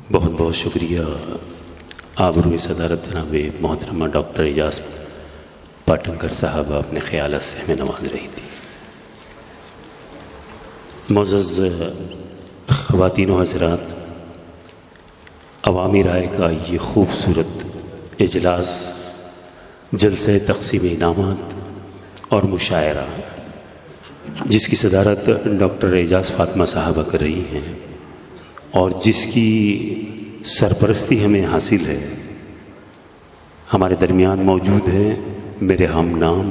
बहुत बहुत शुक्रिया। आबरूए सदारत जनाब मोहतरमा डॉक्टर एजाज पाटनकर साहब अपने ख़यालात से हमें नवाज रही थी। मुअज़्ज़ज़ ख़वातीन व हज़रात, अवामी राय का ये खूबसूरत इजलास जलसे तक़सीम इनामात और मुशायरा जिसकी सदारत डॉक्टर एजाज फ़ातिमा साहबा कर रही हैं और जिसकी सरपरस्ती हमें हासिल है, हमारे दरमियान मौजूद है मेरे हम नाम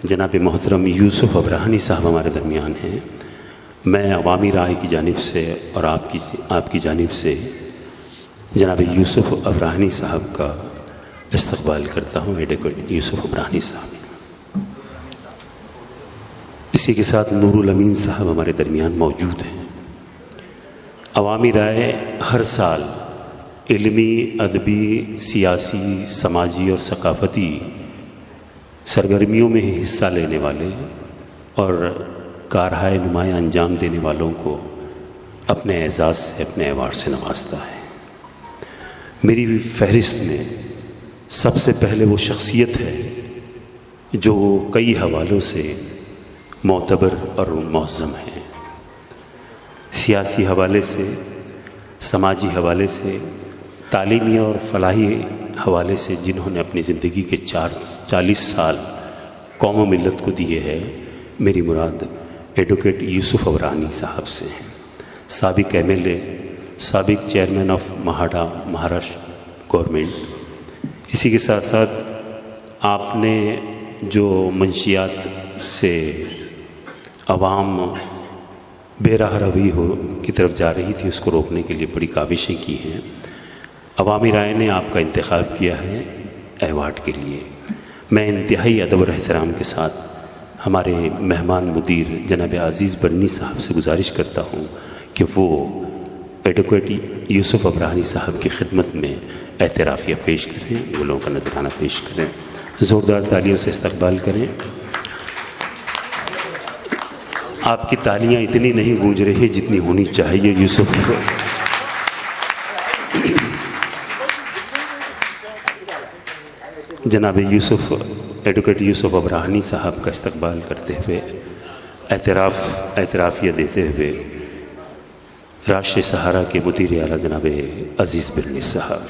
जनाब मोहतरम यूसुफ़ अबराहनी साहब हमारे दरमियान हैं। मैं अवामी राय की जानिब से और आपकी जानिब से जनाब यूसुफ़ अबराहनी साहब का इस्तक़बाल करता हूँ। एडवोकेट यूसुफ़ अबराहनी साहब। इसी के साथ नूरुल अमीन साहब हमारे दरमियान मौजूद हैं। अवामी राय हर साल इल्मी, अदबी, सियासी, समाजी और सकाफ़ती सरगर्मियों में हिस्सा लेने वाले और कारहाय नुमाया अंजाम देने वालों को अपने एजाज़ से, अपने अवार्ड से नवाजता है। मेरी फहरिस्त में सबसे पहले वो शख्सियत है जो कई हवालों से मोतबर और मुअज़्ज़म है। सियासी हवाले से, समाजी हवाले से, तालीमी और फलाही हवाले से जिन्होंने अपनी ज़िंदगी के 40 साल कौम व मिल्लत को दिए हैं, मेरी मुराद एडवोकेट यूसुफ़ अबराहनी साहब से हैं। साबिक़ MLA, साबिक़ chairman of MHADA Maharashtra government. इसी के साथ साथ आपने जो मंशियात से अवाम बेराह रवी हो की तरफ जा रही थी उसको रोकने के लिए बड़ी काविशें की हैं। अवामी राय ने आपका इंतखाब किया है अवार्ड के लिए। मैं इंतहाई अदब और एहतराम के साथ हमारे मेहमान मुदीर जनाब अज़ीज़ बरनी साहब से गुजारिश करता हूँ कि वो एडवोकेट यूसुफ़ अबराहनी साहब की खिदमत में एतराफ़िया पेश करें, गुलों का नजराना पेश करें। ज़ोरदार तालियों से इस्तक़बाल करें। आपकी तालियां इतनी नहीं गूंज रही जितनी होनी चाहिए। यूसुफ जनाब यूसुफ एडवोकेट यूसुफ़ अबराहनी साहब का इस्तक़बाल करते हुए एतराफ़िया देते हुए राष्ट्रीय सहारा के मुदीर आला जनाब अज़ीज़ बरनी साहब।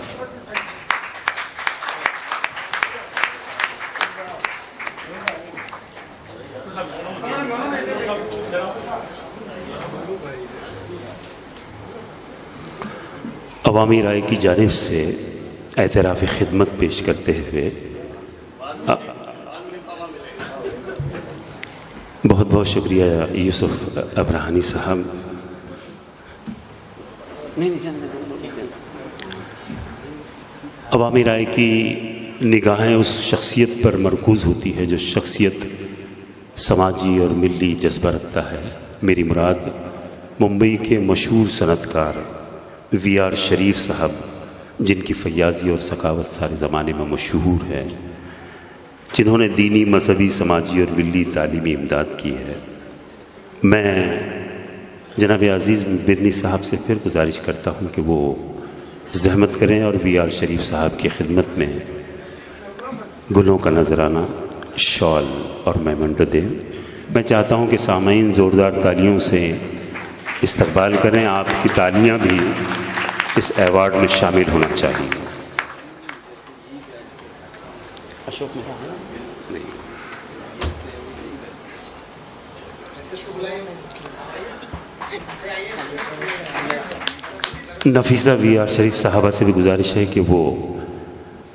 अवामी राय की जानिब से एतराफ़ खिदमत पेश करते हुए बहुत बहुत शुक्रिया यूसुफ़ अबराहनी साहब। अवामी राय की निगाहें उस शख्सियत पर मरकूज़ होती है जो शख्सियत समाजी और मिली जज्बा रखता है। मेरी मुराद मुंबई के मशहूर सनतकार VR शरीफ साहब, जिनकी फयाज़ी और सखावत सारे ज़माने में मशहूर है, जिन्होंने दीनी, मजहबी, समाजी और मिली तालीमी इमदाद की है। मैं जनाब अज़ीज़ बरनी साहब से फिर गुजारिश करता हूँ कि वो ज़हमत करें और VR शरीफ साहब की खिदमत में गुलों का नजराना, शॉल और मेमेंटो दें। मैं चाहता हूँ कि सामाईन ज़ोरदार तालियों से इस्तक़बाल करें। आपकी तालियां भी इस अवार्ड में शामिल होना चाहिए। अशोक नहीं, नफीसा VR शरीफ साहबा से भी गुजारिश है कि वो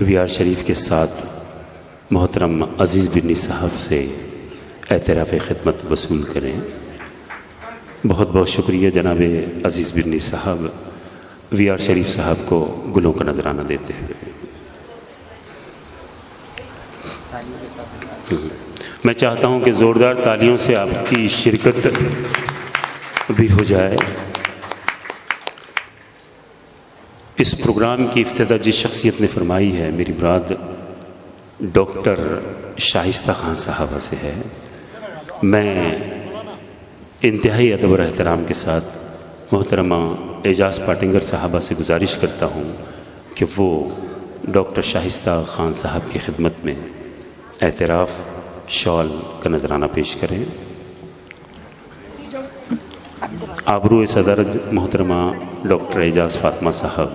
VR शरीफ के साथ मोहतरम अज़ीज़ बरनी साहब से एतराफ़ खिदमत वसूल करें। बहुत बहुत शुक्रिया जनाब अज़ीज़ बरनी साहब VR शरीफ साहब को गुलों का नजराना देते हुए। मैं चाहता हूं कि ज़ोरदार तालियों से आपकी शिरकत भी हो जाए। इस प्रोग्राम की इफ्तिदा जिस शख्सियत ने फरमाई है, मेरी मुराद डॉक्टर शाइस्ता खान साहबा से है। मैं इंतहाई अदब और एहतराम के साथ मोहतरमा एजाज़ पाटिंगर साहबा से गुजारिश करता हूँ कि वो डॉक्टर शाइस्ता ख़ान साहब की खिदमत में एतराफ़ शॉल का नजराना पेश करें। आबरू सदर मोहतरमा डॉक्टर एजाज़ फातिमा साहब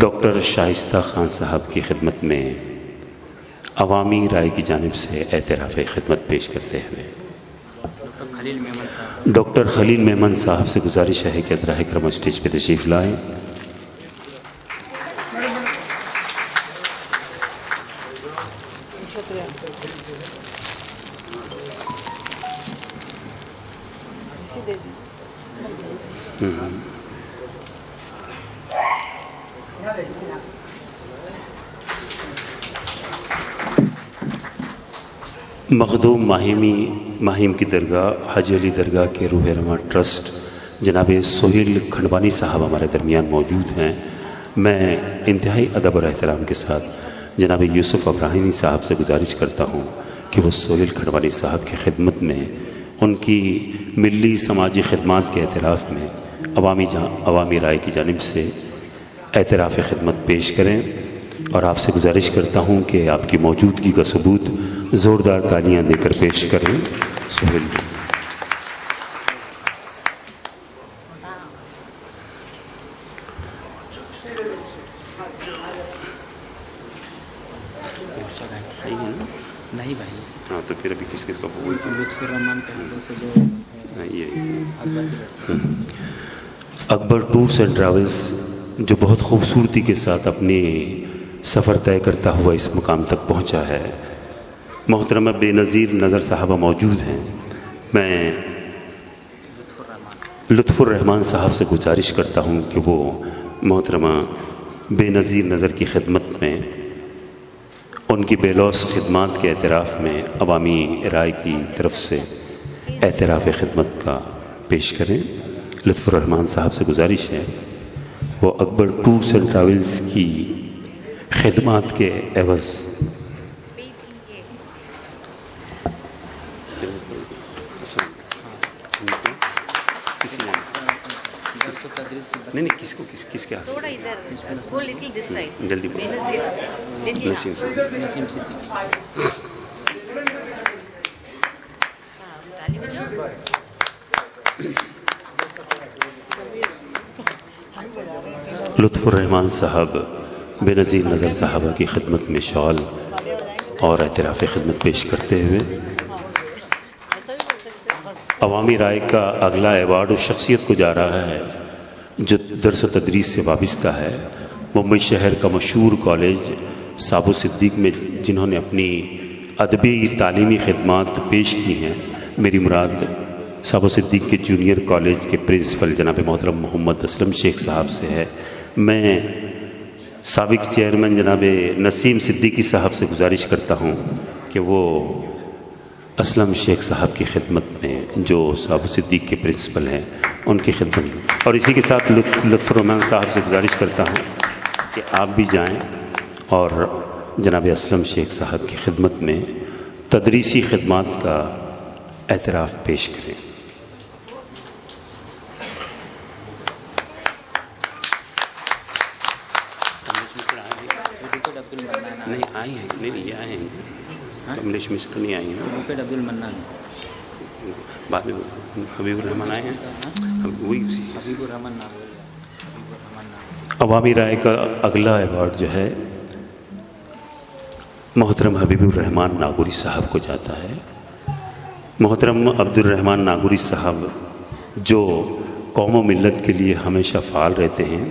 डॉक्टर शाइस्ता ख़ान साहब की खिदमत में अवामी राय की जानिब से एतराफ़ खिदमत पेश करते हुए डॉक्टर खलील मेमन साहब से गुजारिश है कि अज़रा करम स्टेज पर तशरीफ़ लाएँ। मखदूम माहिम की दरगाह हज अली दरगाह के रूह रमा ट्रस्ट जनाब सोहेल खंडवानी साहब हमारे दरमियान मौजूद हैं। मैं इंतहाई अदब और एहतराम के साथ जनाब यूसुफ अब्राहिमी साहब से गुजारिश करता हूँ कि वो सोहेल खंडवानी साहब की खिदमत में उनकी मिली समाजी खिदमत के एतराफ़ में अवामी राय की जानिब से एतराफ़ खिदमत पेश करें और आपसे गुजारिश करता हूँ कि आपकी मौजूदगी का सबूत ज़ोरदार तालियां देकर पेश करें। सोहेल नहीं भाई। हाँ तो फिर अभी किस का बोल अकबर टूर्स एंड ट्रैवल्स जो बहुत खूबसूरती के साथ अपनी सफ़र तय करता हुआ इस मुकाम तक पहुंचा है। मोहतरमा बेनज़ीर नज़र साहबा मौजूद हैं। मैं लुत्फ़ुर्रहमान साहब से गुजारिश करता हूं कि वो मोहतरमा बेनज़ीर नज़र की खिदमत में उनकी बेलौस खिदमत के एतराफ़ में अवामी राय की तरफ से एतराफ़ खिदमत का पेश करें। लुत्फ़ुर्रहमान साहब से गुजारिश है वो अकबर टूर्स एंड ट्रैवल्स की खिदमत के एवज़ नहीं किसके हाथ थोड़ा इधर गो लिटिल दिस साइड जल्दी नसीम ताली बजाओ। लुत्फ़ुर्रहमान साहब बेनज़ीर नज़र साहबा की खिदमत में शॉल और एतराफ़ खिदमत पेश करते हुए अवामी राय का अगला अवार्ड उस शख्सियत को जा रहा है जो दर्स व तदरीस से वाबस्ता है। मुंबई शहर का मशहूर कॉलेज साबो सिद्दीक में जिन्होंने अपनी अदबी तालीमी खिदमत पेश की हैं। मेरी मुराद साबो सिद्दीक के जूनियर कॉलेज के प्रिंसिपल जनाब मोहतरम मोहम्मद असलम शेख साहब से है। मैं साबिक चेयरमैन जनाब नसीम सिद्दीकी साहब से गुजारिश करता हूँ कि वो असलम शेख साहब की खिदमत में जो साबो सिद्दीक के प्रिंसिपल हैं उनकी खिदमत में, और इसी के साथ लुत्फ़ुर्रहमान साहब से गुजारिश करता हूँ कि आप भी जाएँ और जनाब असलम शेख साहब की खिदमत में तदरीसी खिदमत का एतराफ़ पेश करें। नहीं आए हैं, नहीं आए हैं, कमलेश मिश्र नहीं आए हैं, अब्दुल मन्नान बाद में हबीबुर रहमान आए हैं, वही हबीबुर रहमान नाम। अवामी राय का अगला अवार्ड जो है मोहतरम हबीबुर रहमान नागौरी साहब को जाता है। मोहतरम अब्दुल रहमान नागौरी साहब जो कौम व मिल्लत के लिए हमेशा फ़ाल रहते हैं,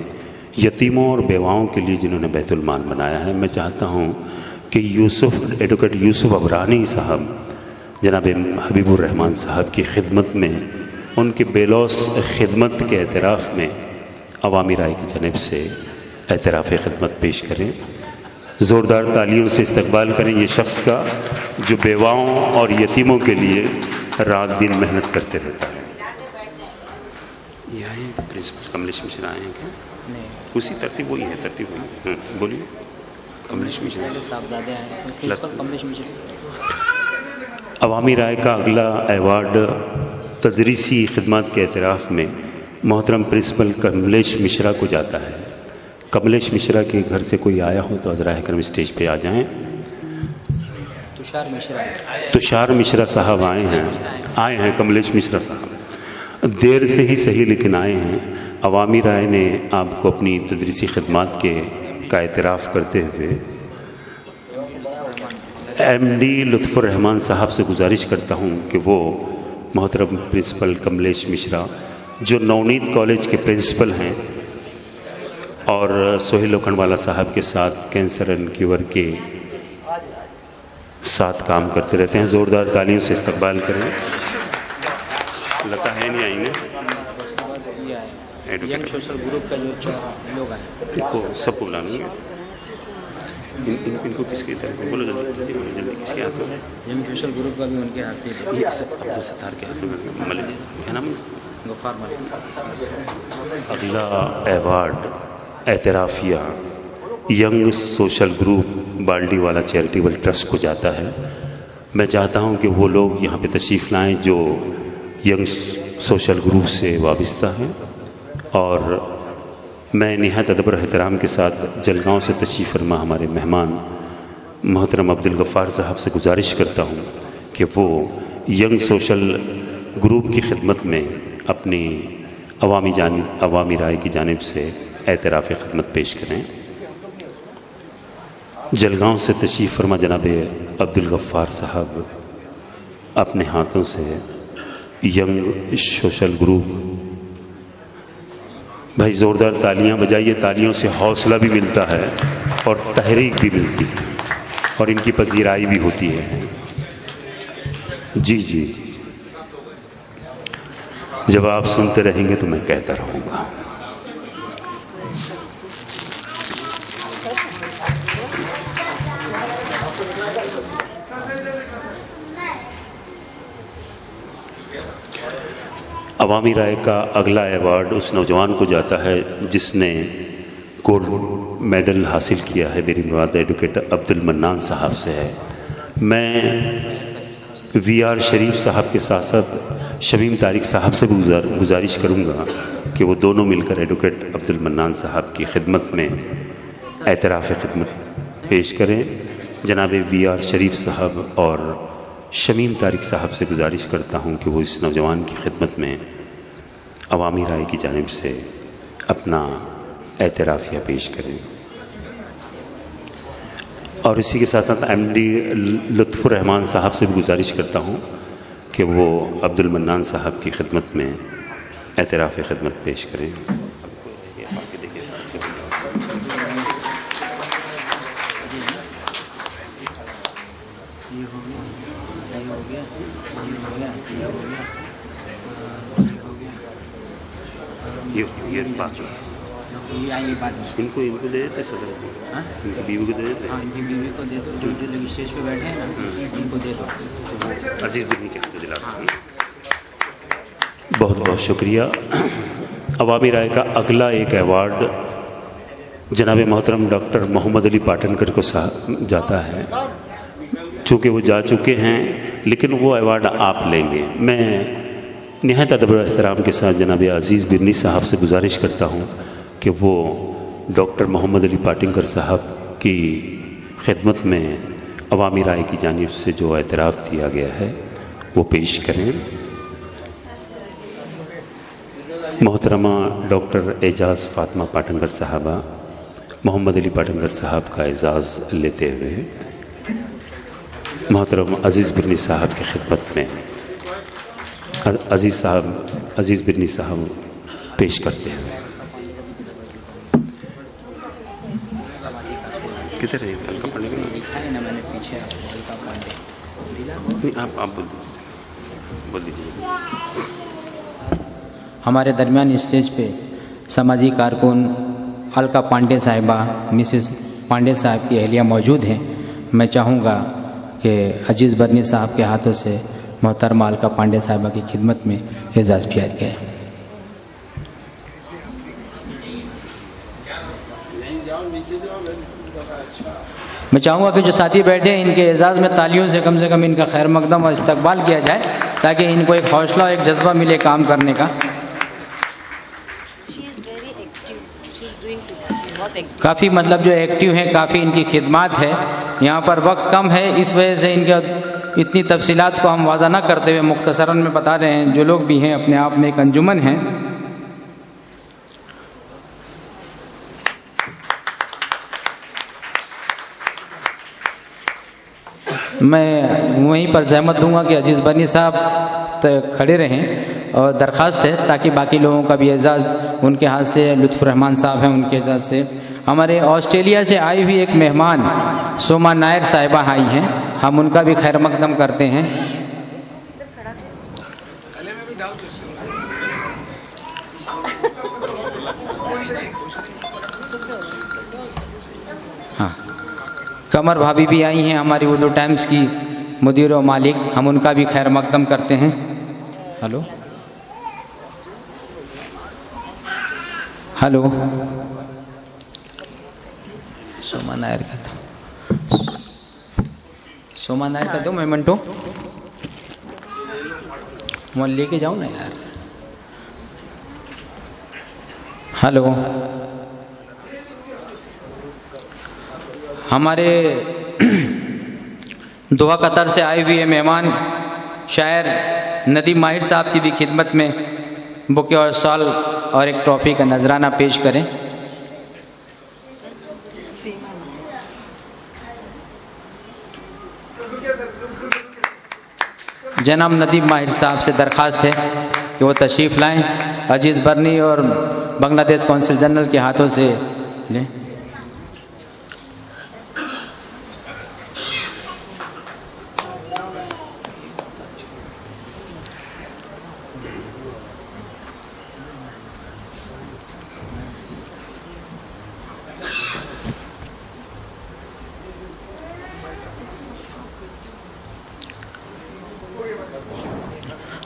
यतीमों और बेवाओं के लिए जिन्होंने बैतुल माल बनाया है। मैं चाहता हूँ कि एडवोकेट यूसुफ अब्राहिमी साहब जनाब हबीबुर रहमान साहब की खिदमत में उनके बेलौस खिदमत के एतराफ़ में अवामी राय की जानिब से एतराफ़ खिदमत पेश करें। ज़ोरदार तालियों से इस्तकबाल करें ये शख्स का जो बेवाओं और यतीमों के लिए रात दिन मेहनत करते रहता है। ये आए हैं प्रिंसिपल कमलेश मिश्रा आए हैं क्या? उसी तरतीब वही है, तरतीब वही। बोलिए कमलेश मिश्रा साहबजादे आए हैं, प्रिंसिपल कमलेश मिश्रा। अवामी राय का अगला अवार्ड तदरीसी खिदमत के एतराफ़ में मोहतरम प्रिंसिपल कमलेश मिश्रा को जाता है। कमलेश मिश्रा के घर से कोई आया हो तो हज़रा करम स्टेज पे आ जाएं। तुषार मिश्रा साहब आए हैं कमलेश मिश्रा साहब देर से ही सही लेकिन आए हैं। अवामी राय ने आपको अपनी तदरीसी खिदमत का एतराफ़ करते हुए MD लुत्फ़ुर रहमान साहब से गुजारिश करता हूं कि वो मोहतरम प्रिंसिपल कमलेश मिश्रा जो नवनीत कॉलेज के प्रिंसिपल हैं और सोहेल लोखंडवाला साहब के साथ कैंसर एंड क्यूर के साथ काम करते रहते हैं, ज़ोरदार तालियों से इस्तकबाल करें। लता है नहीं आई ना यंग सोशल ग्रुप का जो लोग आए इनको सबको बुलानी है। इनको किसकी तरफ बोलो जल्दी जल्दी किसके हाथ में? यंग सोशल ग्रुप का भी उनके हाथ से अब्दुल सत्तार के हाथ में मलिक क्या नाम? गफ्फार मलिक। अगला अवार्ड एतराफ़िया young social group Baldiwala charitable trust को जाता है। मैं चाहता हूं कि वो लोग यहाँ पे तशरीफ़ लाएं जो यंग सोशल ग्रुप से वाबस्ता हैं और मैं निहायत अदब और एहतराम के साथ जलगांव से तशरीफ़ फरमा हमारे मेहमान मोहतरम अब्दुल गफ़्फ़ार साहब से गुजारिश करता हूँ कि वो यंग सोशल ग्रुप की खिदमत में अपनी अवामी राय की जानिब से एतराफ़ खिदमत पेश करें। जलगांव से तशरीफ़ फरमा जनाब अब्दुल गफ़्फ़ार साहब अपने हाथों से यंग सोशल ग्रुप, भाई ज़ोरदार तालियां बजाइए, तालियों से हौसला भी मिलता है और तहरीक भी मिलती है और इनकी पजीराई भी होती है। जी जी जी, जब आप सुनते रहेंगे तो मैं कहता रहूँगा। अवामी राय का अगला अवार्ड उस नौजवान को जाता है जिसने गोल्ड मेडल हासिल किया है। मेरी मुराद एडवोकेट अब्दुल मन्नान साहब से है। मैं VR शरीफ साहब के साथ साथ शमीम तारिक साहब से भी गुजारिश करूंगा कि वो दोनों मिलकर एडवोकेट अब्दुल मन्नान साहब की खिदमत में एतराफ़ खिदमत पेश करें। जनाब VR शरीफ साहब और शमीम तारिक साहब से गुजारिश करता हूं कि वो इस नौजवान की खिदमत में अवामी राय की जानिब से अपना एतराफ़िया पेश करें। और इसी के साथ साथ MD लुत्फ़ुर रहमान साहब से भी गुजारिश करता हूं कि वो अब्दुल मन्नान साहब की खिदमत में एतराफ़ खिदमत पेश करें। ये बाकी इनको दे देते सदर को, इनकी बीवी को दे देते। हाँ, इनकी बीवी को दे दो, जो लोग स्टेज पे बैठे हैं ना इनको दे दो। अजीज़ बिरनी के हाथ दिला दूँ। बहुत बहुत शुक्रिया। अवामी राय का अगला एक अवार्ड जनाब मोहतरम डॉक्टर मोहम्मद अली पाटनकर को जाता है। चूँकि वो जा चुके हैं लेकिन वो अवार्ड आप लेंगे। मैं निहायत अदब और एहतराम के साथ जनाब अज़ीज़ बिरनी साहब से गुजारिश करता हूँ कि वो डॉक्टर मोहम्मद अली पाटनकर साहब की खिदमत में अवामी राय की जानिब से जो एतराफ़ दिया गया है वो पेश करें। मोहतरमा डॉक्टर एजाज़ फ़ातिमा पाटनकर साहबा मोहम्मद अली पाटनकर साहब का एजाज़ लेते हुए मोहतरम अज़ीज़ बिरनी साहब की खिदमत में अज़ीज़ बिरनी साहब पेश करते हैं। किधर है हल्का पढ़ने के लिए? मैंने पीछे हल्का नहीं, आप बोल दीजिए। हमारे दरमियान स्टेज पे समाजी कारकुन अलका पांडे साहिबा मिसेस पांडे साहब की अहलिया मौजूद हैं। मैं चाहूँगा कि अजीज़ बरनी साहब के हाथों से मोहतरमा अलका पांडे साहिबा की खिदमत में एजाज़ किया गया। मैं चाहूँगा कि जो साथी बैठे हैं इनके एजाज़ में तालियों से कम इनका खैर मकदम और इस्तकबाल किया जाए, ताकि इनको एक हौसला और एक जज्बा मिले काम करने का। She is very active. She is doing बहुत active. काफ़ी मतलब जो एक्टिव हैं, काफ़ी इनकी खिदमत है। यहाँ पर वक्त कम है, इस वजह से इनके इतनी तफसीलात को हम वाज़ा न करते हुए मुख्तसरन में बता रहे हैं। जो लोग भी हैं अपने आप में एक अंजुमन हैं। मैं वहीं पर ज़हमत दूंगा कि अजीज़ बनी साहब खड़े रहें, और दरख्वास्त है ताकि बाकी लोगों का भी एजाज़ उनके हाथ से, लुत्फ़ुर रहमान साहब हैं उनके एजाज़ से। हमारे ऑस्ट्रेलिया से आई हुई एक मेहमान सोमा नायर साहिबा आई हैं, हम उनका भी खैर मकदम करते हैं। हाँ, कमर भाभी भी आई हैं, हमारी उर्दू टाइम्स की मुदीर व मालिक, हम उनका भी खैर मकदम करते हैं। हेलो हेलो, सोमा नायर का था, सोमा नायर का दो मैं मिनटों मैं लेके जाऊँ ना यार। हेलो, हमारे दोहा कतर से आए हुए मेहमान शायर नदीम माहिर साहब की भी खिदमत में बुके और साल और एक ट्रॉफ़ी का नजराना पेश करें। जनाब नदीम माहिर साहब से दरख्वास्त है कि वो तशरीफ़ लाएं, अजीज़ बरनी और बांग्लादेश कौंसिल जनरल के हाथों से लें।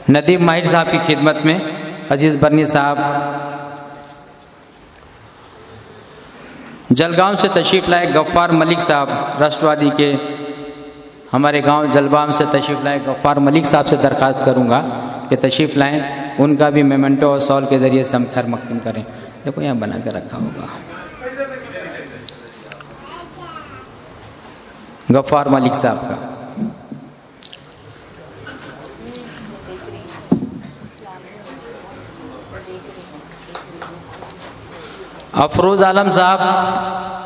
नदीम माहिर साहब की खिदमत में अजीज़ बरनी साहब जलगांव से तशरीफ़ लाए। गफ्फार मलिक साहब राष्ट्रवादी के हमारे गांव जलगांव से तशरीफ़ लाए। गफ्फार मलिक साहब से दरख्वास्त करूंगा कि तशरीफ़ लाएं, उनका भी मेमेंटो और सॉल के ज़रिए से हम खैर मकदम करें। देखो यहाँ बना कर रखा होगा, गफ्फार मलिक साहब का। अफरोज़ आलम साहब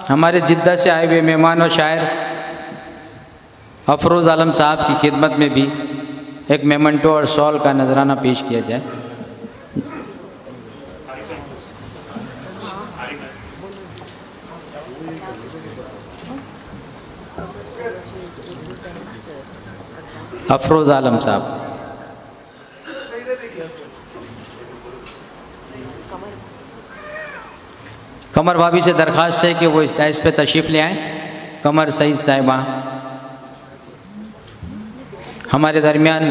हमारे जिद्दा से आए हुए मेहमान और शायर अफरोज़ आलम साहब की खिदमत में भी एक मेमेंटो और शॉल का नजराना पेश किया जाए। अफरोज़ आलम साहब, कमर भाभी से दरख्वास्त है कि वो इस पे तशरीफ़ ले आएँ। कमर सईद साहिबा हमारे दरमियान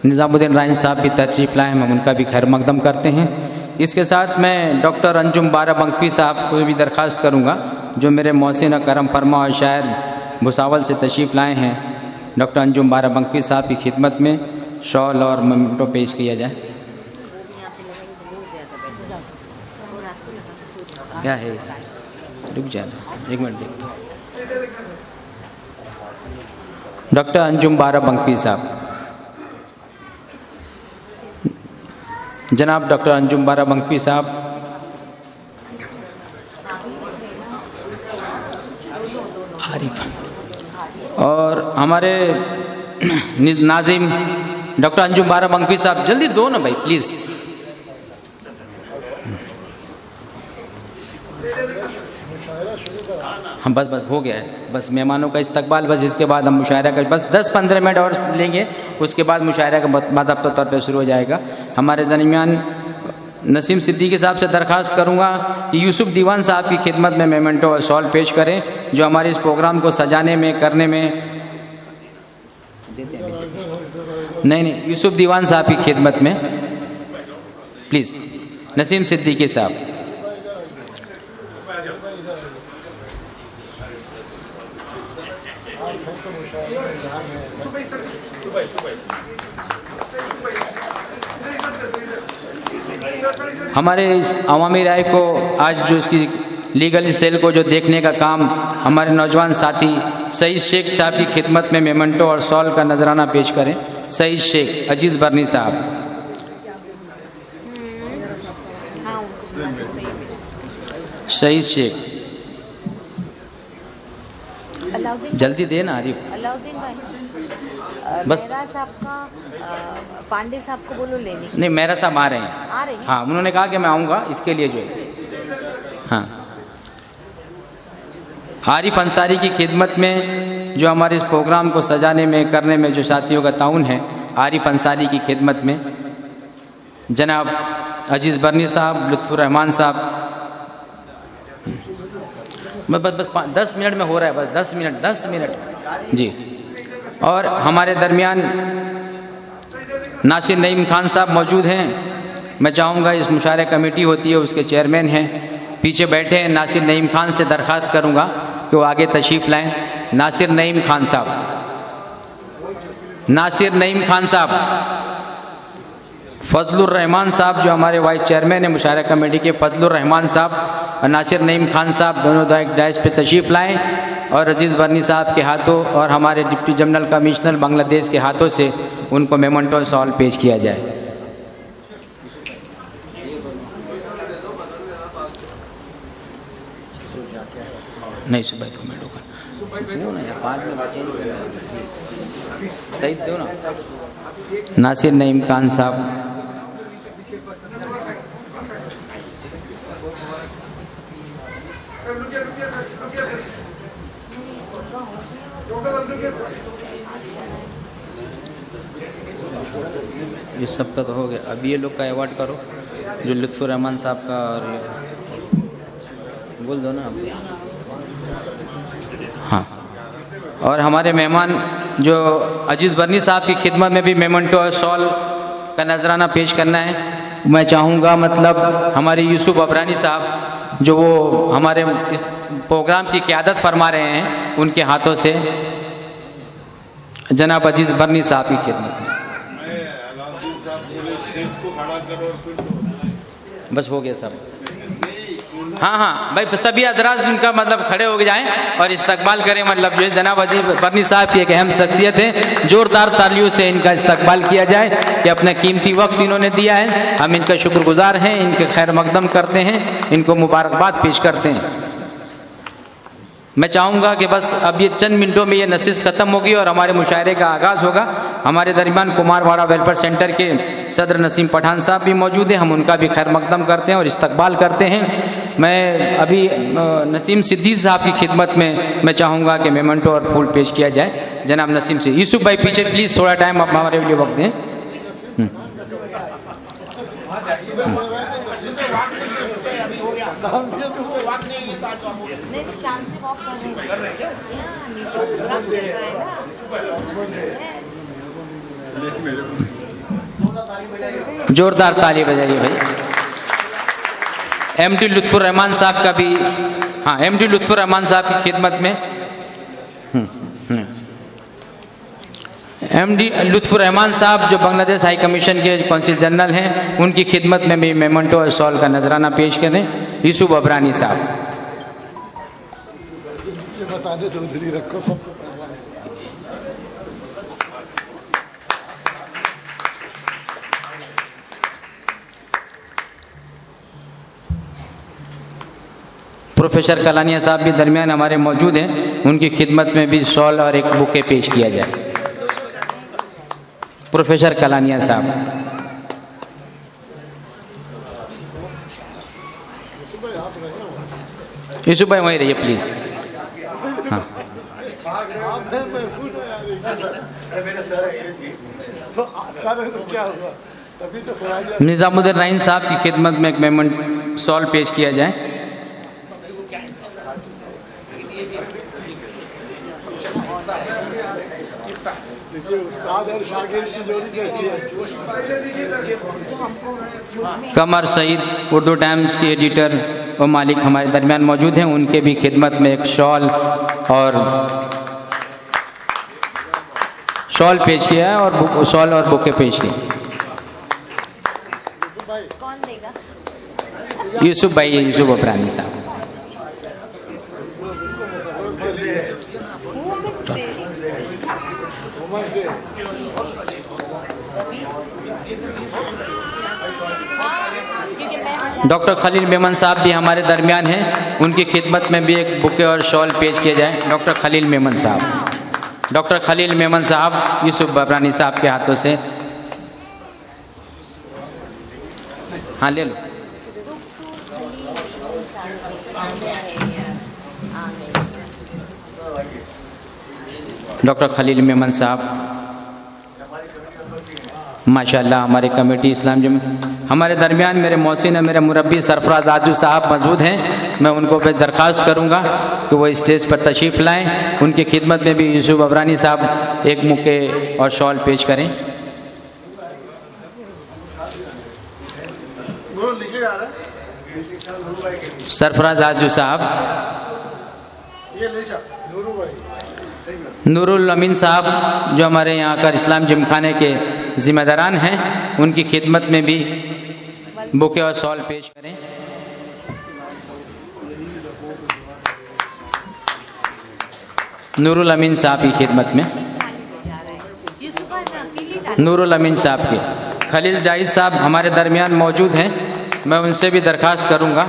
निज़ामुद्दीन राइन साहब भी तशरीफ़ लाए, हम उनका भी खैर मकदम करते हैं। इसके साथ मैं डॉक्टर अंजुम बाराबंकी साहब को भी दरख्वास्त करूँगा, जो मेरे मोहसिन करम फरमा और शायर भुसावल से तशरीफ़ लाए हैं। डॉक्टर अंजुम बाराबंकी साहब की खिदमत में शॉल और मेमेंटो पेश किया जाए। क्या है, रुक जाना एक मिनट देखो। डॉक्टर अंजुम बाराबंकी साहब, जनाब डॉक्टर अंजुम बाराबंकी साहब, आरिफ और हमारे नाजिम डॉक्टर अंजुम बाराबंकी साहब, जल्दी दो ना भाई प्लीज़। हम बस हो गया है, बस मेहमानों का इस्तकबाल, बस इसके बाद हम मुशायरा का बस 10-15 मिनट और लेंगे, उसके बाद मुशायरा का बाज़ाब्ता तौर पर शुरू हो जाएगा। हमारे दरमियान नसीम सिद्दीकी साहब से दरख्वास्त करूंगा कि यूसुफ दीवान साहब की खिदमत में मेमेंटो और शॉल पेश करें, जो हमारे इस प्रोग्राम को सजाने में करने में नहीं यूसुफ दीवान साहब की खिदमत में प्लीज़। नसीम सिद्दीकी साहब, हमारे इस अवामी राय को आज जो इसकी लीगल सेल को जो देखने का काम हमारे नौजवान साथी सईद शेख साहब की खिदमत में मेमेंटो और सॉल का नजराना पेश करें। सईद शेख अजीज़ बरनी साहब। हाँ सही है। सईद शेख अलाउद्दीन जल्दी देना आरिफ। अलाउद्दीन भाई बस। मेहरा साहब का पांडे साहब को बोलो लेने नहीं, मेहरा साहब आ रहे हैं। आ रहे हैं। हाँ, उन्होंने कहा कि मैं आऊँगा, इसके लिए जो है। हाँ, आरिफ अंसारी की खिदमत में जो हमारे इस प्रोग्राम को सजाने में करने में जो साथियों का ताउन है, आरिफ अंसारी की खिदमत में जनाब अजीज़ बरनी साहब, लुत्फ़ुर रहमान साहब। बस 10 मिनट में हो रहा है, बस 10 मिनट जी। और हमारे दरमियान नासिर नईम खान साहब मौजूद हैं। मैं चाहूँगा, इस मुशायरा कमेटी होती है उसके चेयरमैन हैं, पीछे बैठे हैं। नासिर नईम खान से दरख्वास्त करूँगा कि वो आगे तशरीफ़ लाएं। नासिर नईम खान साहब, नासिर नईम खान साहब। फजलुर रहमान साहब जो हमारे वाइस चेयरमैन हैं मुशायरा कमेटी के, फजलुर रहमान साहब और नासिर नईम खान साहब दोनों डायस पे तशरीफ़ लाएं और अजीज़ बरनी साहब के हाथों और हमारे डिप्टी जनरल कमिश्नर बांग्लादेश के हाथों से उनको मेमेंटो सॉल पेश किया जाए। नहीं सुबह तो मैं दो ना यार, 5 मिनट सही दो ना। नासिर नईम खान साहब। ये सब का तो हो गया, अब ये लोग का अवार्ड करो जो लुत्फ़ुर रहमान साहब का, और बोल दो ना आप। हाँ, और हमारे मेहमान जो अजीज़ बरनी साहब की खिदमत में भी मेमेंटो और सॉल का नजराना पेश करना है। मैं चाहूँगा मतलब हमारे यूसुफ अबरानी साहब जो वो हमारे इस प्रोग्राम की क़यादत फरमा रहे हैं, उनके हाथों से जनाब अजीज़ बरनी साहब की खिदमत में। बस हो गया सब। हाँ हाँ भाई, सभी हज़रात उनका मतलब खड़े हो जाएं और इस्तकबाल करें। मतलब जो है जनाब अजीज़ बरनी साहब की एक अहम शख्सियत है, ज़ोरदार तालियों से इनका इस्तकबाल किया जाए कि अपना कीमती वक्त इन्होंने दिया है। हम इनका शुक्रगुजार हैं, इनके खैर मकदम करते हैं, इनको मुबारकबाद पेश करते हैं। मैं चाहूँगा कि बस अब ये चंद मिनटों में ये नशिस्त ख़त्म होगी और हमारे मुशायरे का आगाज़ होगा। हमारे दरमियान कुमारवाड़ा वेलफेयर सेंटर के सदर नसीम पठान साहब भी मौजूद हैं, हम उनका भी खैर मकदम करते हैं और इस्तकबाल करते हैं। मैं अभी नसीम सिद्दीक़ साहब की खिदमत में मैं चाहूँगा कि मेमेंटो और फूल पेश किया जाए। जनाब नसीम से यूसुफ भाई पीछे प्लीज़ थोड़ा टाइम आप हमारे लिए वक्त दें। शाम से वॉक कर रहे हैं। जोरदार ताली बजाइए भाई। एमडी लुत्फ़ुर रहमान साहब का भी, हाँ एमडी लुत्फ़ुर रहमान साहब की खिदमत में एमडी लुत्फ़ुर रहमान साहब जो बांग्लादेश हाई कमीशन के कौंसिल जनरल हैं, उनकी खिदमत में भी मेमेंटो और सॉल का नजराना पेश करें। यूसुफ अबरानी साहब। प्रोफेसर कलानिया साहब भी दरमियान हमारे मौजूद हैं, उनकी खिदमत में भी सॉल और एक बुके पेश किया जाए। प्रोफेसर कलानिया साहब। यूसुफ भाई वहीं रहिए प्लीज। हाँ निज़ामुद्दीन रहीम साहब की खिदमत में एक मेमेंटो सॉल पेश किया जाए। कमर सईद उर्दू टाइम्स के एडिटर और मालिक हमारे दरमियान मौजूद हैं, उनके भी खिदमत में एक शॉल पेश किया है और शॉल और बुके पेश किए। कौन देगा? यूसुफ भाई, यूसुफ अफरानी साहब। डॉक्टर खलील मेमन साहब भी हमारे दरमियान हैं, उनकी खिदमत में भी एक बुके और शॉल पेश किए जाए। डॉक्टर खलील मेमन साहब, डॉक्टर खलील मेमन साहब यूसुफ अफरानी साहब के हाथों से। हाँ ले लो। डॉक्टर खलील मेमन साहब माशाल्लाह हमारी कमेटी इस्लाम जम हमारे दरमियान मेरे मौसीन मेरे मुरब्बी सरफराज आजू साहब मौजूद हैं। मैं उनको पे दरख्वास्त करूंगा कि वो स्टेज पर तशरीफ़ लाएं। उनकी खिदमत में भी यूसुफ अफरानी साहब एक मुक्के और शॉल पेश करें। सरफराज आजू साहब, नूरुल अमीन साहब जो हमारे यहाँ का इस्लाम जिमखाने के जिम्मेदारान हैं, उनकी खिदमत में भी बुके और शॉल पेश करें। नूरुल अमीन साहब की खिदमत में, नूरुल अमीन साहब के खलील जाहिद साहब हमारे दरमियान मौजूद हैं। मैं उनसे भी दरख्वास्त करूँगा।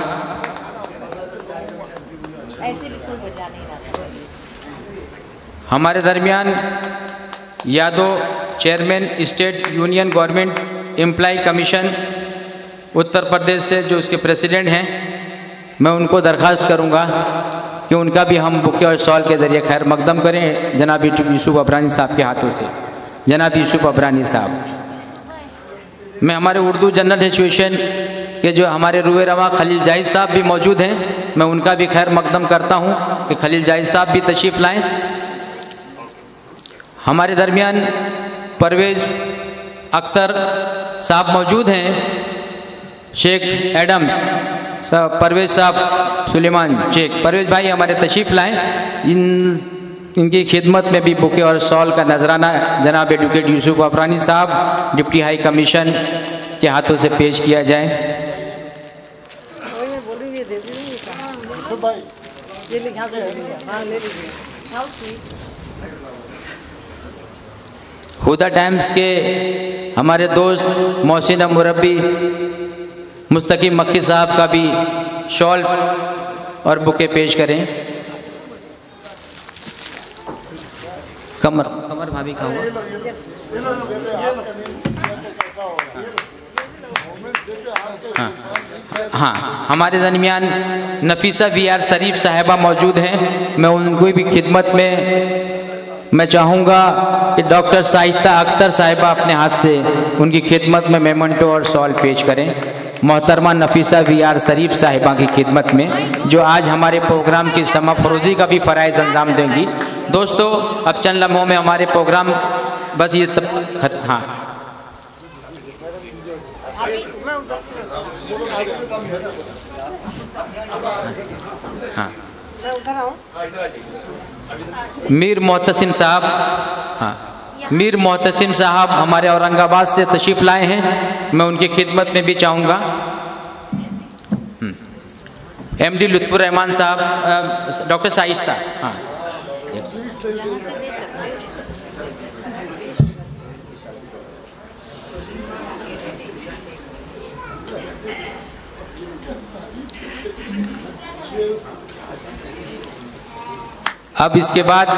हमारे दरमियान Yadav chairman state union government employ commission Uttar Pradesh से जो उसके प्रेसिडेंट हैं, मैं उनको दरख्वास्त करूंगा कि उनका भी हम बुके और शॉल के ज़रिए खैर मकदम करें जनाब यूसुफ अफरानी साहब के हाथों से। जनाब यूसुफ अफरानी साहब, मैं हमारे उर्दू जनरल एसोसिएशन के जो हमारे रूए रवा खलील जाहिद साहब भी मौजूद हैं, मैं उनका भी खैर मकदम करता हूँ कि खलील जाहिद साहब भी तशरीफ़ लाएँ। हमारे दरमियान परवेज अख्तर साहब मौजूद हैं, शेख एडम्स साहब, परवेज साहब, सुलेमान शेख, परवेज भाई हमारे तशरीफ़ लाएँ। इनकी खिदमत में भी बुके और शॉल का नजराना जनाब एडवोकेट यूसुफ अफरानी साहब डिप्टी हाई कमीशन के हाथों से पेश किया जाए। हुदा टाइम्स के हमारे दोस्त मोहसिन मुरब्बी मुस्तकीम मक्की साहब का भी शॉल और बुके पेश करें। कमर भाभी का हुआ। हाँ, हमारे दरमियान नफीसा वीआर शरीफ साहिबा मौजूद हैं। मैं उनकी भी खिदमत में मैं चाहूँगा कि डॉक्टर शाइस्ता अख्तर साहिबा अपने हाथ से उनकी खिदमत में मेमेंटो और शॉल पेश करें। मोहतरमा नफीसा वीआर शरीफ साहिबा की खिदमत में जो आज हमारे प्रोग्राम की समा फरोजी का भी फ़राइज़ अंजाम देंगी। दोस्तों, अब चंद लम्हों में हमारे प्रोग्राम बस ये हाँ हाँ मीर मोहतसिम साहब, हाँ मीर मोहतसिम साहब हमारे औरंगाबाद से तशरीफ़ लाए हैं। मैं उनकी खिदमत में भी चाहूँगा। एमडी लुत्फुर रहमान साहब, डॉक्टर शाइस्ता, हाँ अब इसके बाद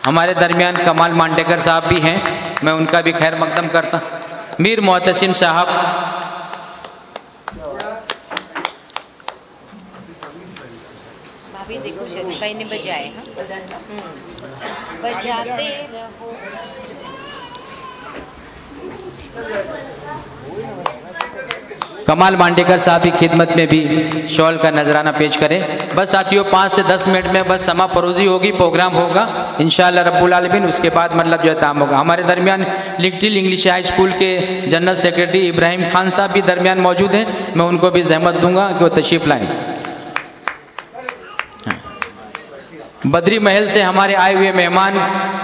हमारे दरमियान कमाल मांडेकर साहब भी हैं। मैं उनका भी खैर मकदम करता। मीर मोहतसिम साहब, भाभी देखो शरीफा ने बजाए, बजाते रहो। कमाल मांडेकर साहब की खिदमत में भी शॉल का नजराना पेश करें। बस साथियों, 5 से 10 मिनट में बस समा फरोजी होगी, प्रोग्राम होगा इंशाअल्लाह रब्बुल आलमीन। उसके बाद मतलब जो है ताम होगा। हमारे दरमियान लिटिल इंग्लिश हाई स्कूल के जनरल सेक्रेटरी इब्राहिम खान साहब भी दरमियान मौजूद हैं। मैं उनको भी जहमत दूंगा कि वो तशरीफ़ लाएँ। बद्री महल से हमारे आए हुए मेहमान,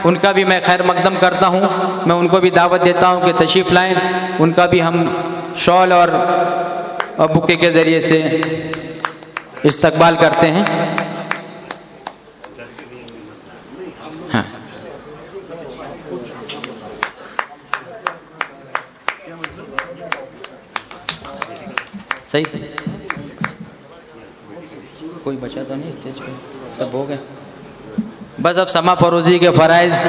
उनका भी मैं खैर मकदम करता हूं। मैं उनको भी दावत देता हूं कि तशरीफ़ लाएं। उनका भी हम शॉल और बुके के ज़रिए से इस्तकबाल करते हैं। हाँ, सही। कोई बचा तो नहीं स्टेज पे? सब हो गए। बस अब समा फरोजी के फ़राइज़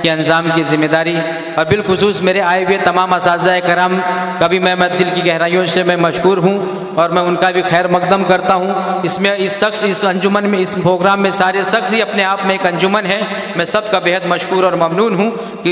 के अंजाम की जिम्मेदारी और बिलखुसूस मेरे आए हुए तमाम असातिज़ा कराम का भी मैं दिल की गहराइयों से मैं मशकूर हूँ और मैं उनका भी खैर मकदम करता हूँ। इसमें इस अंजुमन में, इस प्रोग्राम में सारे शख्स ही अपने आप में एक अंजुमन है। मैं सबका बेहद मशकूर और ममनून हूँ कि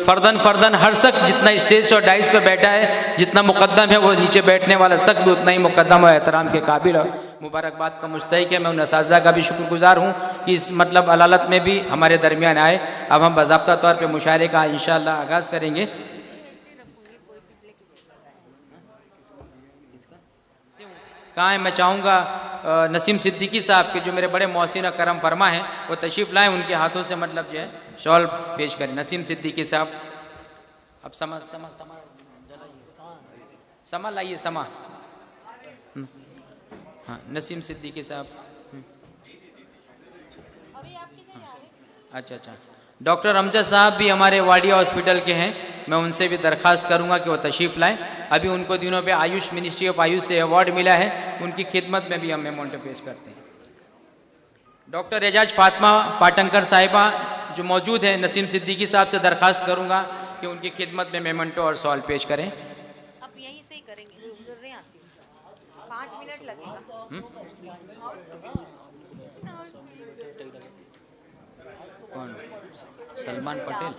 फ़र्दन हर शख्स जितना स्टेज और डाइस पर बैठा है, जितना मुकद्दम है, वो नीचे बैठने वाला शख्स भी उतना ही मुकद्दम और एहतराम के काबिल और मुबारकबाद का मुस्तहिक है। मैं उन असातिज़ा का भी शुक्रगुजार हूँ कि इस मतलब अलालत में भी हमारे दरमियान आए। अब हम बाज़ाब्ता तौर पे मुशायरे का इंशाअल्लाह आगाज़ करेंगे। कहाँ है? मैं चाहूँगा नसीम सिद्दीकी साहब के, जो मेरे बड़े मोहसिन करम फरमा हैं, वो तशरीफ़ लाएँ। उनके हाथों से मतलब जो है शॉल पेश करें। नसीम सिद्दीकी साहब, अब समा लाइए, समा। हाँ, नसीम सिद्दीकी साहब। अच्छा। डॉक्टर अमजद साहब भी हमारे वाडिया हॉस्पिटल के हैं। मैं उनसे भी दरख्वास्त करूंगा कि वो तशरीफ़ लाएं। अभी उनको दिनों पे आयुष, मिनिस्ट्री ऑफ आयुष से अवार्ड मिला है। उनकी खिदमत में भी हम मेमोंटो पेश करते हैं। डॉक्टर एजाज फातिमा पाटंकर साहिबा जो मौजूद हैं, नसीम सिद्दीकी साहब से दरख्वास्त करूंगा कि उनकी खिदमत में मेमोंटो और सवाल पेश करें। अब यहीं से ही करेंगे, उधर नहीं आती, 5 मिनट लगेगा। कौन? सलमान पटेल?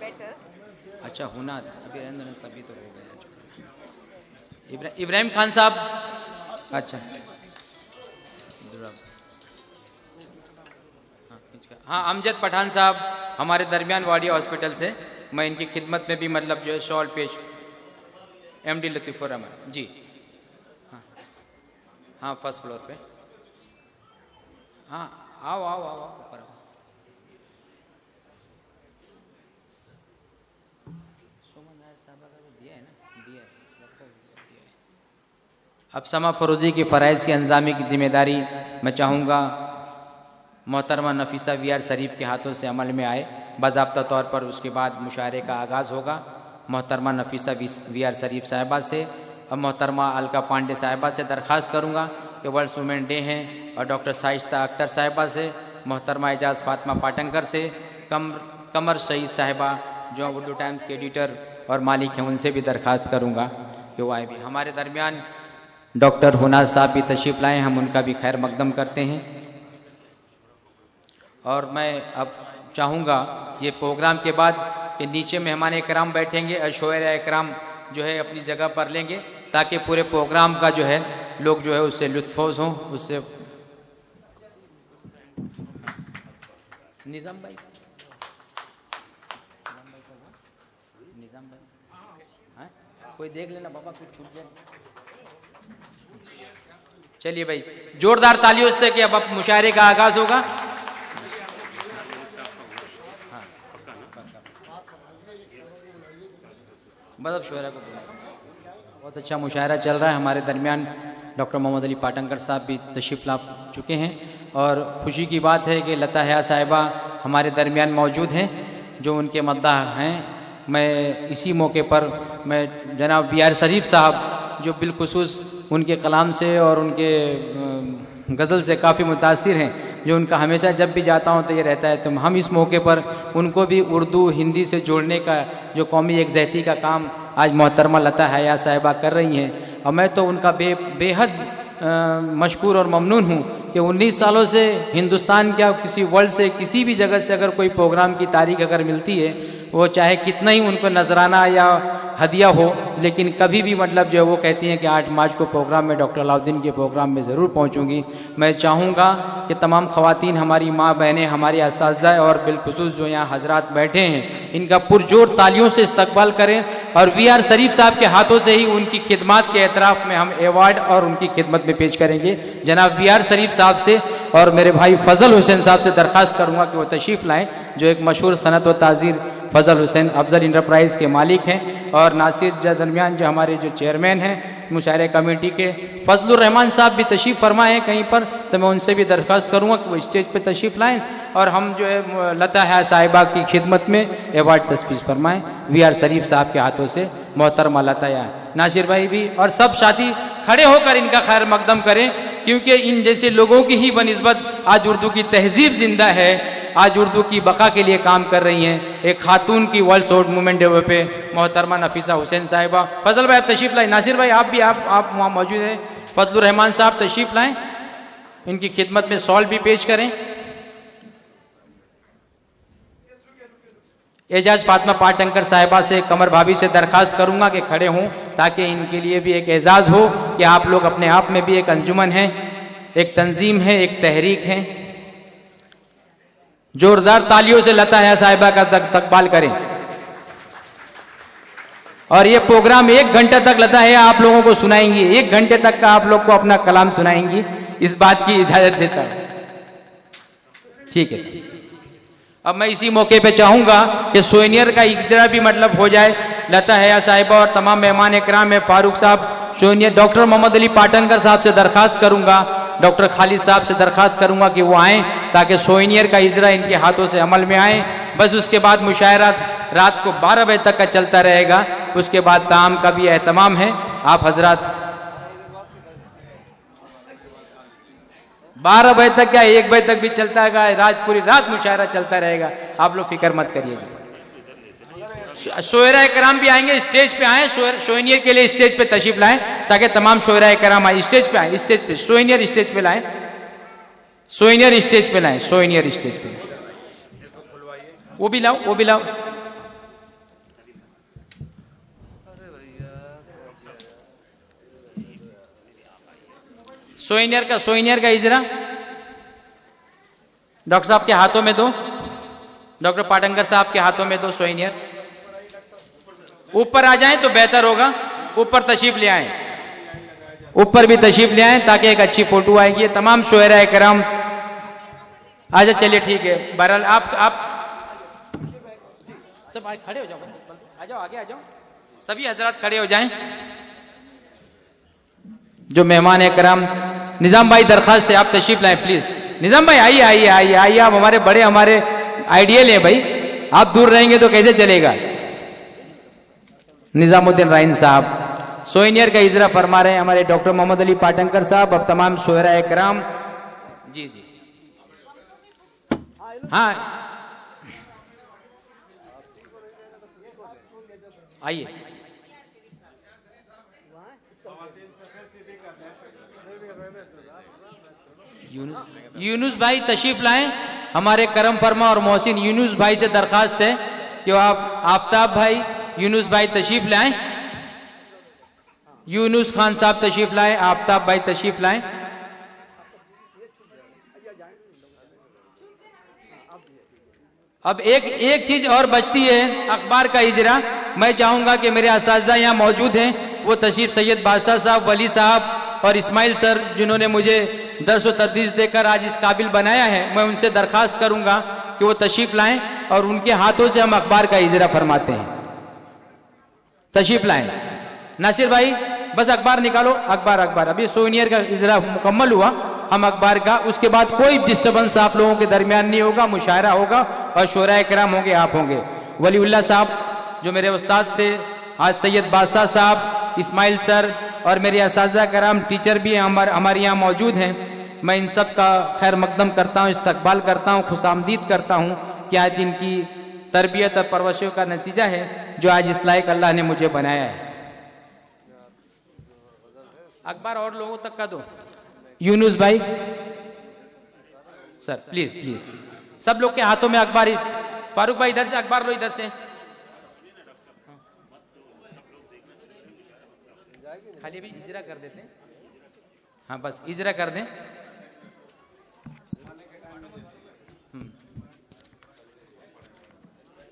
अच्छा, हुनाद अभी सभी तो हो गया। इब्राहिम खान साहब। अच्छा, हाँ, अमजद पठान साहब हमारे दरमियान वाडिया हॉस्पिटल से। मैं इनकी खिदमत में भी मतलब जो है शॉल पेश। MD लतीफ़ुर रहमान जी। हाँ, फर्स्ट फ्लोर पे। हाँ, आओ ऊपर आओ। अब समा फरोजी की फ़राइज़ की अंजामी की जिम्मेदारी मैं चाहूँगा मोहतरमा नफीसा VR शरीफ के हाथों से अमल में आए बाज़ाब्ता तौर पर। उसके बाद मुशायरे का आगाज़ होगा मोहतरमा नफीसा VR शरीफ साहिबा से। अब मोहतरमा अलका पांडे साहिबा से दरख्वास्त करूँगा कि वर्ल्ड वुमेन डे हैं, और डॉक्टर शाइस्ता अख्तर साहिबा से, मोहतरमा एजाज फातिमा पाटंकर से, कमर शहीद साहिबा जो उर्दू टाइम्स के एडिटर और मालिक हैं, उनसे भी दरख्वास्त करूँगा कि वो आए भी। हमारे दरमियान डॉक्टर हुनाद साहब भी तशरीफ़ लाएँ, हम उनका भी खैर मकदम करते हैं। और मैं अब चाहूँगा ये प्रोग्राम के बाद कि नीचे मेहमान इकराम बैठेंगे और शोयर इकराम जो है अपनी जगह पर लेंगे, ताकि पूरे प्रोग्राम का जो है लोग जो है उससे लुत्फ़ोज़ हों। उससे निज़ाम भाई हाँ, कोई देख लेना बाबा, कुछ छूट जाए। चलिए भाई, जोरदार तालियों से कि अब मुशायरे का आगाज होगा। बस अब शोरा को बहुत अच्छा मुशायरा चल रहा है। हमारे दरमियान डॉक्टर मोहम्मद अली पाटंकर साहब भी तशरीफ़ ला चुके हैं, और खुशी की बात है कि लता हया साहिबा हमारे दरमियान मौजूद हैं जो उनके मद्दाह हैं। मैं इसी मौके पर मैं जनाब VR शरीफ साहब जो बिलखुसूस उनके कलाम से और उनके गज़ल से काफ़ी मुतासिर हैं, जो उनका हमेशा जब भी जाता हूँ तो ये रहता है। तो हम इस मौके पर उनको भी उर्दू हिंदी से जोड़ने का जो कौमी यकजहती का काम आज मोहतरमा लता हया साहिबा कर रही हैं, और मैं तो उनका बेहद मशकूर और ममनून हूँ कि 19 सालों से हिंदुस्तान क्या किसी वर्ल्ड से किसी भी जगह से अगर कोई प्रोग्राम की तारीख अगर मिलती है, वो चाहे कितना ही उनको नजराना या हदिया हो, लेकिन कभी भी मतलब जो है वो कहती हैं कि 8 मार्च को प्रोग्राम में डॉक्टर अलाउद्दीन के प्रोग्राम में ज़रूर पहुंचूंगी। मैं चाहूँगा कि तमाम ख़वातीन, हमारी माँ बहनें, हमारी असातिज़ा और बिलखुसूस जो यहाँ हजरात बैठे हैं, इनका पुरजोर तालियों से इस्तकबाल करें, और VR शरीफ साहब के हाथों से ही उनकी खिदमत के एतराफ़ में हम अवार्ड और उनकी खिदमत में पेश करेंगे। जनाब VR शरीफ साहब से और मेरे भाई फजल हुसैन साहब से दरख्वास्त करूंगा कि वो तशरीफ़ लाएं, जो एक मशहूर सनत व ताज़ीर फजल हुसैन अफजल इंटरप्राइज के मालिक हैं, और नासिर दरमियान जो हमारे जो चेयरमैन हैं मुशायरे कमेटी के, फजलुर रहमान साहब भी तशरीफ़ फरमाएँ कहीं पर, तो मैं उनसे भी दरख्वास्त करूंगा कि वो स्टेज पर तशरीफ़ लाएँ और हम जो है लता है साहिबा की खिदमत में अवार्ड तस्वीर फरमाएँ VR शरीफ साहब के हाथों से। मोहतरमा लता या नासिर भाई भी और सब साथी खड़े होकर इनका खैर मकदम करें, क्योंकि इन जैसे लोगों की ही बनिस्बत आज उर्दू की तहजीब जिंदा है, आज उर्दू की बका के लिए काम कर रही हैं। एक खातून की वर्ल्ड सोर्ड मूवमेंट डे पे मोहतरमा नफीसा हुसैन साहिबा। फजल भाई आप तशरीफ़ लाएँ, नासिर भाई आप भी आप वहाँ मौजूद हैं, फजलुर रहमान साहब तशरीफ़ लाएँ, इनकी खिदमत में सॉल भी पेश करें। एजाज फातिमा पाटंकर साहिबा से, कमर भाभी से दरख्वास्त करूंगा कि खड़े हों, ताकि इनके लिए भी एक एजाज हो कि आप लोग अपने आप में भी एक अंजुमन है, एक तंजीम है, एक तहरीक है। जोरदार तालियों से लता है साहिबा का तकबाल करें। और ये प्रोग्राम 1 घंटा तक लता है आप लोगों को सुनाएंगी, 1 घंटे तक का आप लोग को अपना कलाम सुनाएंगी, इस बात की इजाजत देता हूं। ठीक है सर। अब मैं इसी मौके पे चाहूंगा कि सोनियर का इजरा भी मतलब हो जाए। लता हया साहिबा और तमाम मेहमान इकराम में फारूक साहब, सोनियर, डॉक्टर मोहम्मद अली पाटनकर साहब से दरख्वास्त करूंगा, डॉक्टर खालिद साहब से दरख्वास्त करूंगा कि वो आएँ, ताकि सोनियर का इजरा इनके हाथों से अमल में आए। बस उसके बाद मुशायरा रात को 12 बजे तक का चलता रहेगा। उसके बाद ताम का भी एहतमाम है। आप हजरात 12 बजे तक क्या 1 बजे तक भी चलता है, रात पूरी रात मुशायरा चलता रहेगा। आप लोग फिक्र मत करिए। शोयरा कराम भी आएंगे, स्टेज पे आए, सोनियर के लिए स्टेज पे तशरीफ लाएं, ताकि तमाम शोयरा कराम आए, स्टेज पे आए, स्टेज पे सोनियर स्टेज पे लाएं, सोनियर स्टेज पे लाएं, सोनियर स्टेज पे। वो भी लाओ, वो भी लाओ। सोनियर का इजरा डॉक्टर साहब के हाथों में दो, डॉक्टर पाटंकर साहब के हाथों में दो सोनियर। ऊपर आ जाएं तो बेहतर होगा, ऊपर तशरीफ ले आएं, ऊपर भी तशरीफ ले आएं ताकि एक अच्छी फोटो आएगी। तमाम शोहरा कराम आजा, चलिए ठीक है। बहरहाल आप सब खड़े हो जाओ, आ जाओ, आगे आ जाओ, सभी हजरात खड़े हो जाएं। जो मेहमान है कराम, निजाम भाई दरखास्त है आप तशरीफ लाएं प्लीज। निजाम भाई आइए आइए आइए आइए, आप हमारे बड़े, हमारे आइडियल है भाई, आप दूर रहेंगे तो कैसे चलेगा। निजामुद्दीन राइन साहब सोनियर का इजरा फरमा रहे हैं, हमारे डॉक्टर मोहम्मद अली पाटंकर साहब। अब तमाम शोहरा कराम जी जी हाँ आइए। यूनुस भाई तशरीफ लाएं, हमारे करम फरमा और मोहसिन यूनुस भाई से दरखास्त है कि आप आफ्ताब भाई, यूनुस भाई तशरीफ लाएं, यूनुस खान साहब तशरीफ लाएं, आफ्ताब भाई तशरीफ लाएं। अब एक चीज और बचती है, अखबार का इजरा। मैं चाहूंगा कि मेरे असातिज़ा यहाँ मौजूद हैं, वो तशरीफ सैयद बादशाह साहब, वली साहब और इस्माइल सर, जिन्होंने मुझे दर्स व तदरीस देकर आज इस काबिल बनाया है, मैं उनसे दरखास्त करूंगा कि वो तशरीफ लाएं और उनके हाथों से हम अखबार का इजरा फरमाते हैं। तशरीफ लाएं। नासिर भाई बस अखबार निकालो, अखबार। अभी सोनियर का इजरा मुकम्मल हुआ, हम अखबार का, उसके बाद कोई डिस्टर्बेंस आप लोगों के दरमियान नहीं होगा, मुशायरा होगा और शोहरा कराम होंगे, आप होंगे। वलीउल्लाह साहब जो मेरे उस्ताद थे, आज सैयद बादशाह साहब, इस्माइल सर और मेरे असातिज़ा कराम, टीचर भी हमारे यहाँ मौजूद हैं। मैं इन सब का खैर मकदम करता हूँ, इस्तकबाल करता हूँ, खुशामदीद करता हूँ कि आज इनकी तरबियत और परवरिश का नतीजा है जो आज इस लायक अल्लाह ने मुझे बनाया है। अखबार और लोगों तक का दो। यूनुस भाई सर प्लीज सब लोग के हाथों में अखबार। फारूक भाई इधर से अखबार लो, इधर से खाली भी इजरा कर देते हैं। हाँ बस इजरा कर दें।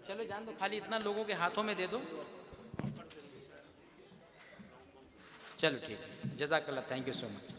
चलो जान दो, खाली इतना लोगों के हाथों में दे दो। चलो ठीक है, जज़ाकल्लाह, थैंक यू सो मच।